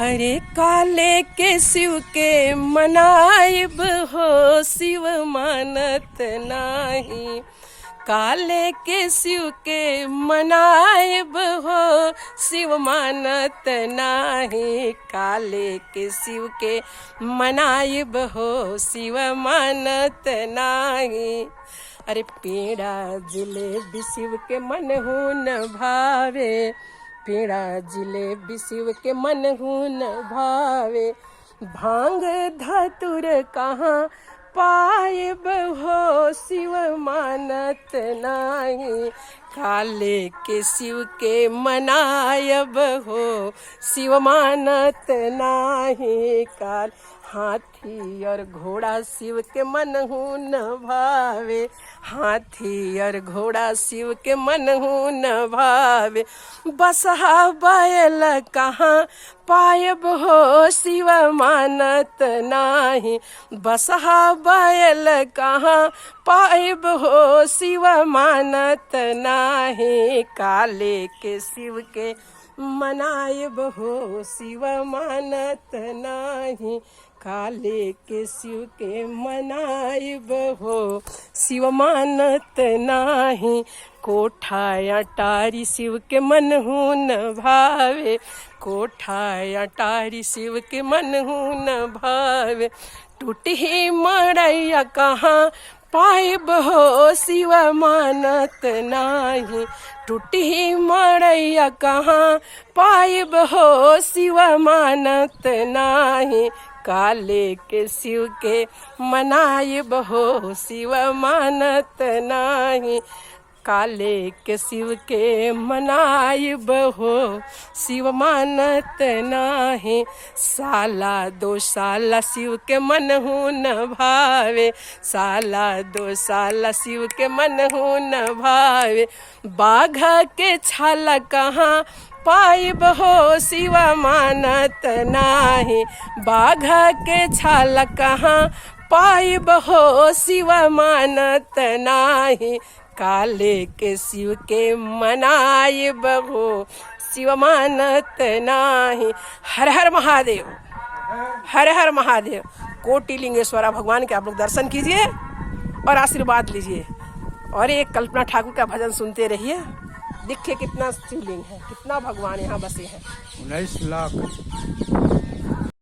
अरे काले के शिव के मनाइब हो, शिव मानत नाही। काले के शिव के मनाइब हो, शिव मानत नाही। काले के शिव के मनाइब हो, शिव मानत नाही। अरे पेड़ा जिलेबी शिव के मन हो न भावे, पेड़ा जिलेबी शिव के मन हो न भावे। भांग धतुर कहाँ पायब हो, शिव मानत नाही। काले के शिव के मनायब हो, शिव मानत नाही। काल हाथी और घोड़ा शिव के मन हो न भावे, हाथी और घोड़ा शिव के मन हो न भावे। बसहा बैल कहाँ पायब हो, शिव मानत नाही। बसहा बैल कहाँ पायब हो, शिव मानत नाही। काले के शिव के मनायब हो, शिव मानत नाही। काले के शिव के मनाइब हो, शिव मानत नाही। कोठा अटारी शिव के मन हो न भावे, कोठा अटारी शिव के मन हो न भावे। टूटी मड़ैया कहाँ पाइब हो, शिव मानत नाही। टूटी मड़ैया कहाँ पाइब हो, शिव मानत नाही। काले के शिव के मनाइब हो, शिव मानत नाही। काले के शिव के मनाइब हो, शिव मानत नाही। साला दो साला शिव के मन हो न भावे, साला दो साला शिव के मन हो न भावे। बाघ के छाला कहाँ पाइब हो, शिव मानत नाही। बाघ के छाल कहाँ पाइब हो, शिव मानत नाही। काले के शिव के मनाइब हो, शिव मानत नाही। हर हर महादेव, हर हर महादेव। कोटि लिंगेश्वरा भगवान के आप लोग दर्शन कीजिए और आशीर्वाद लीजिए, और एक कल्पना ठाकुर का भजन सुनते रहिए। देखिए कितना शिवलिंग है, कितना भगवान यहाँ बसे हैं। 19 लाख।